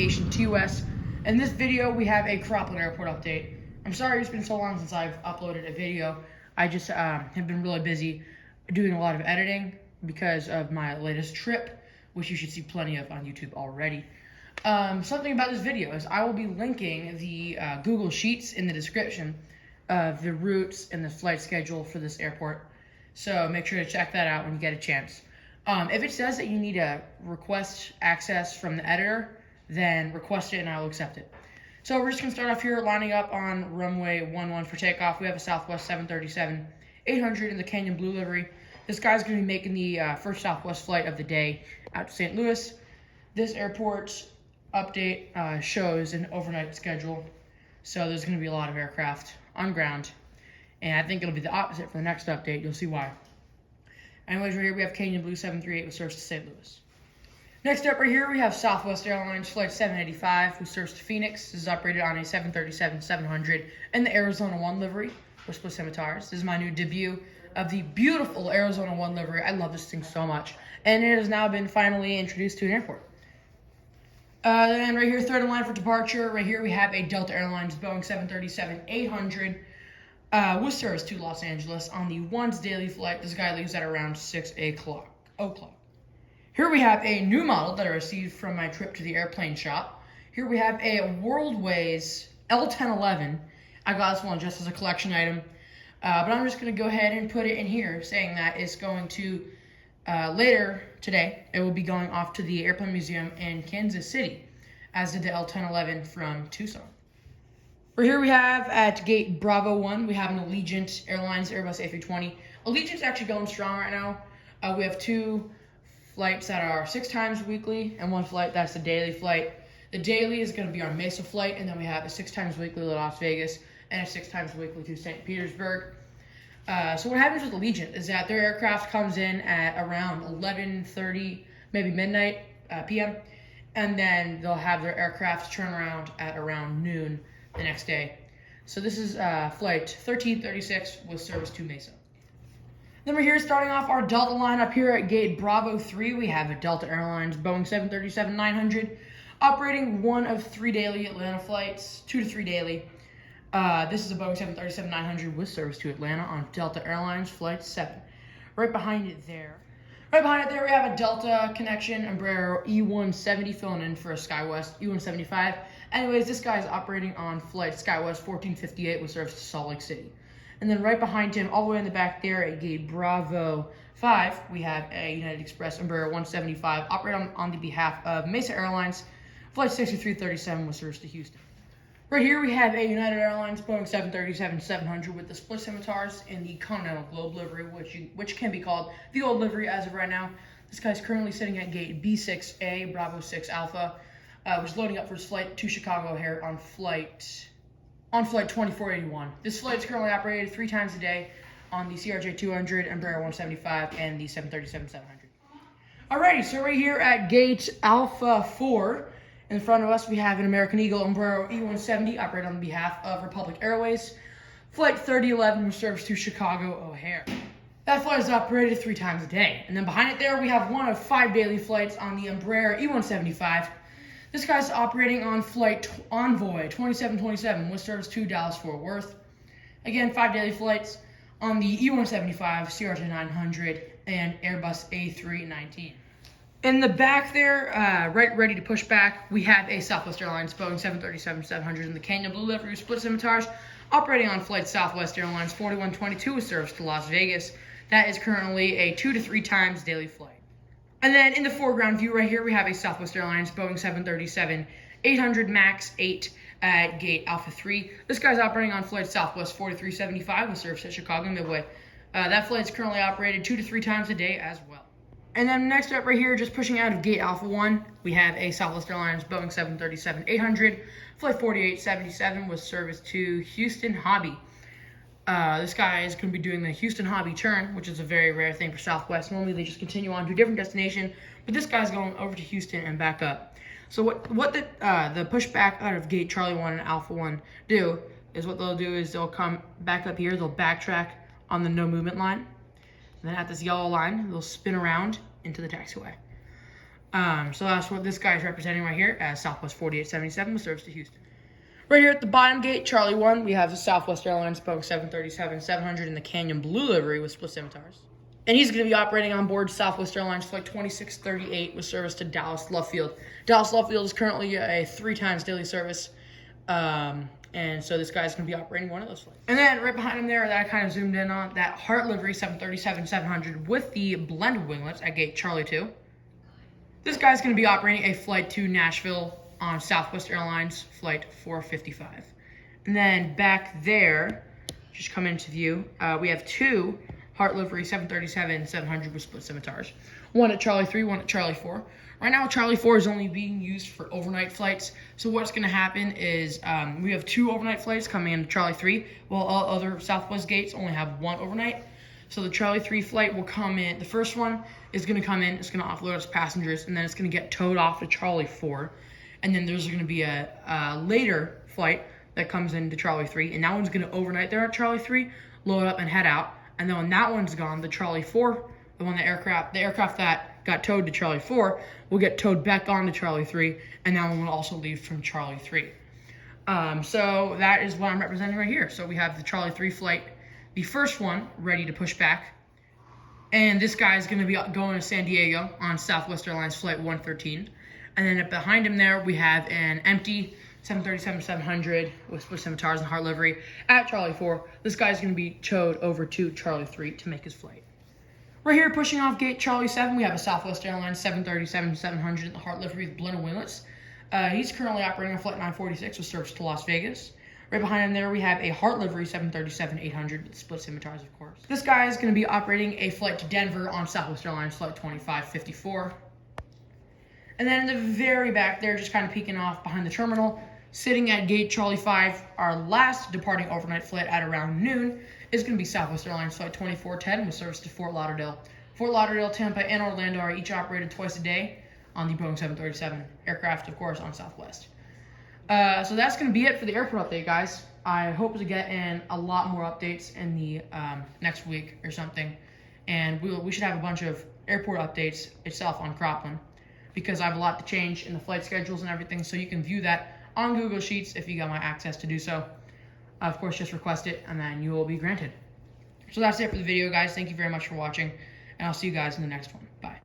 Aviation TOS. In this video, we have a Croplin Airport update. I'm sorry it's been so long since I've uploaded a video. I just have been really busy doing a lot of editing because of my latest trip, which you should see plenty of on YouTube already. Something about this video is I will be linking the Google Sheets in the description of the routes and the flight schedule for this airport. So make sure to check that out when you get a chance. If it says that you need to request access from the editor, then request it and I will accept it. So we're just going to start off here lining up on runway 11 for takeoff. We have a Southwest 737-800 in the Canyon Blue livery. This guy's going to be making the first Southwest flight of the day out to St. Louis. This airport update shows an overnight schedule, so there's going to be a lot of aircraft on ground, and I think it'll be the opposite for the next update. You'll see why. Anyways, right here we have Canyon Blue 738 with service to St. Louis. Next up right here we have Southwest Airlines Flight 785 with service to Phoenix. This is operated on a 737-700 in the Arizona 1 livery with split scimitars. This is my new debut of the beautiful Arizona 1 livery. I love this thing so much, and it has now been finally introduced to an airport. Then right here, third in line for departure, right here we have a Delta Airlines Boeing 737-800 with service to Los Angeles on the once daily flight. This guy leaves at around 6 o'clock. Here we have a new model that I received from my trip to the airplane shop. Here we have a Worldways L1011. I got this one just as a collection item, but I'm just going to go ahead and put it in here, saying that it's going to, later today, it will be going off to the Airplane Museum in Kansas City, as did the L1011 from Tucson. Right here we have at gate Bravo 1, we have an Allegiant Airlines Airbus A320. Allegiant's actually going strong right now. We have two flights that are 6 times weekly and one flight that's the daily flight. The daily is going to be our Mesa flight, and then we have a 6 times weekly to Las Vegas and a 6 times weekly to St. Petersburg. So what happens with Allegiant is that their aircraft comes in at around 11:30, maybe midnight p.m., and then they'll have their aircraft turn around at around noon the next day. So this is flight 1336 with service to Mesa. Then we're here starting off our Delta lineup here at gate Bravo 3. We have a Delta Airlines Boeing 737-900 operating 1 of 3 daily Atlanta flights, 2 to 3 daily. This is a Boeing 737-900 with service to Atlanta on Delta Airlines Flight 7. Right behind it there we have a Delta connection Embraer E170 filling in for a SkyWest E175. Anyways, this guy is operating on flight SkyWest 1458 with service to Salt Lake City. And then right behind him, all the way in the back there at gate Bravo 5, we have a United Express Embraer 175 operating on the behalf of Mesa Airlines Flight 6337 with service to Houston. Right here we have a United Airlines Boeing 737-700 with the split scimitars in the Continental Globe livery, which can be called the old livery as of right now. This guy's currently sitting at gate B6A, Bravo 6 Alpha, which is loading up for his flight to Chicago here on flight 2481. This flight is currently operated 3 times a day on the CRJ-200, Embraer 175, and the 737-700. Alrighty, so right here at gate Alpha 4, in front of us, we have an American Eagle Embraer E170 operated on behalf of Republic Airways, flight 3011 with service to Chicago O'Hare. That flight is operated 3 times a day. And then behind it there, we have 1 of 5 daily flights on the Embraer E175. This guy's operating on flight Envoy 2727 with service to Dallas-Fort Worth. Again, 5 daily flights on the E175, CRJ-900, and Airbus A319. In the back there, right ready to push back, we have a Southwest Airlines Boeing 737-700 in the Canyon Blue livery with split scimitars operating on flight Southwest Airlines 4122 with service to Las Vegas. That is currently a 2 to 3 times daily flight. And then in the foreground view right here, we have a Southwest Airlines Boeing 737-800 MAX 8 at gate Alpha 3. This guy's operating on flight Southwest 4375 with service at Chicago Midway. That flight is currently operated 2 to 3 times a day as well. And then next up right here, just pushing out of gate Alpha 1, we have a Southwest Airlines Boeing 737-800, flight 4877 with service to Houston Hobby. This guy is going to be doing the Houston Hobby turn, which is a very rare thing for Southwest. Normally they just continue on to a different destination, but this guy's going over to Houston and back up. So what the pushback out of gate Charlie 1 and Alpha 1 do is what they'll do is they'll come back up here, they'll backtrack on the no movement line. And then at this yellow line, they'll spin around into the taxiway. So that's what this guy's representing right here as Southwest 4877 with service to Houston. Right here at the bottom gate, Charlie 1, we have the Southwest Airlines Boeing 737-700 in the Canyon Blue livery with split scimitars. And he's going to be operating on board Southwest Airlines Flight 2638 with service to Dallas Love Field. Dallas Love Field is currently a 3 times daily service. And so this guy's going to be operating one of those flights. And then right behind him there that I kind of zoomed in on, that Heart livery 737-700 with the blended winglets at gate Charlie 2. This guy's going to be operating a flight to Nashville on Southwest Airlines Flight 455. And then back there, just come into view, we have 2 Heart livery 737-700 with split scimitars. One at Charlie 3, one at Charlie 4. Right now, Charlie 4 is only being used for overnight flights. So what's going to happen is we have 2 overnight flights coming into Charlie 3, while all other Southwest gates only have 1 overnight. So the Charlie 3 flight will come in. The first one is going to come in. It's going to offload its passengers, and then it's going to get towed off to Charlie 4. And then there's going to be a later flight that comes into Charlie 3, and that one's going to overnight there at Charlie 3, load up and head out. And then when that one's gone, the Charlie 4, the aircraft that got towed to Charlie 4 will get towed back on to Charlie 3, and that one will also leave from Charlie 3. So that is what I'm representing right here. So we have the Charlie 3 flight, the first one, ready to push back. And this guy is going to be going to San Diego on Southwest Airlines Flight 113. And then behind him there, we have an empty 737-700 with split scimitars and Heart livery at Charlie 4. This guy's going to be towed over to Charlie 3 to make his flight. Right here, pushing off gate Charlie 7, we have a Southwest Airlines 737-700 in the Heart livery with blended winglets. He's currently operating on Flight 946 with service to Las Vegas. Right behind him there, we have a Heart livery 737-800 with split scimitars, of course. This guy is going to be operating a flight to Denver on Southwest Airlines Flight 2554. And then in the very back there, just kind of peeking off behind the terminal, sitting at gate Charlie 5, our last departing overnight flight at around noon is going to be Southwest Airlines Flight 2410 with service to Fort Lauderdale. Fort Lauderdale, Tampa, and Orlando are each operated twice a day on the Boeing 737 aircraft, of course, on Southwest. So that's going to be it for the airport update, guys. I hope to get in a lot more updates in the next week or something. And we should have a bunch of airport updates itself on Croplin, because I have a lot to change in the flight schedules and everything, so you can view that on Google Sheets if you got my access to do so. Of course, just request it, and then you will be granted. So that's it for the video, guys. Thank you very much for watching, and I'll see you guys in the next one. Bye.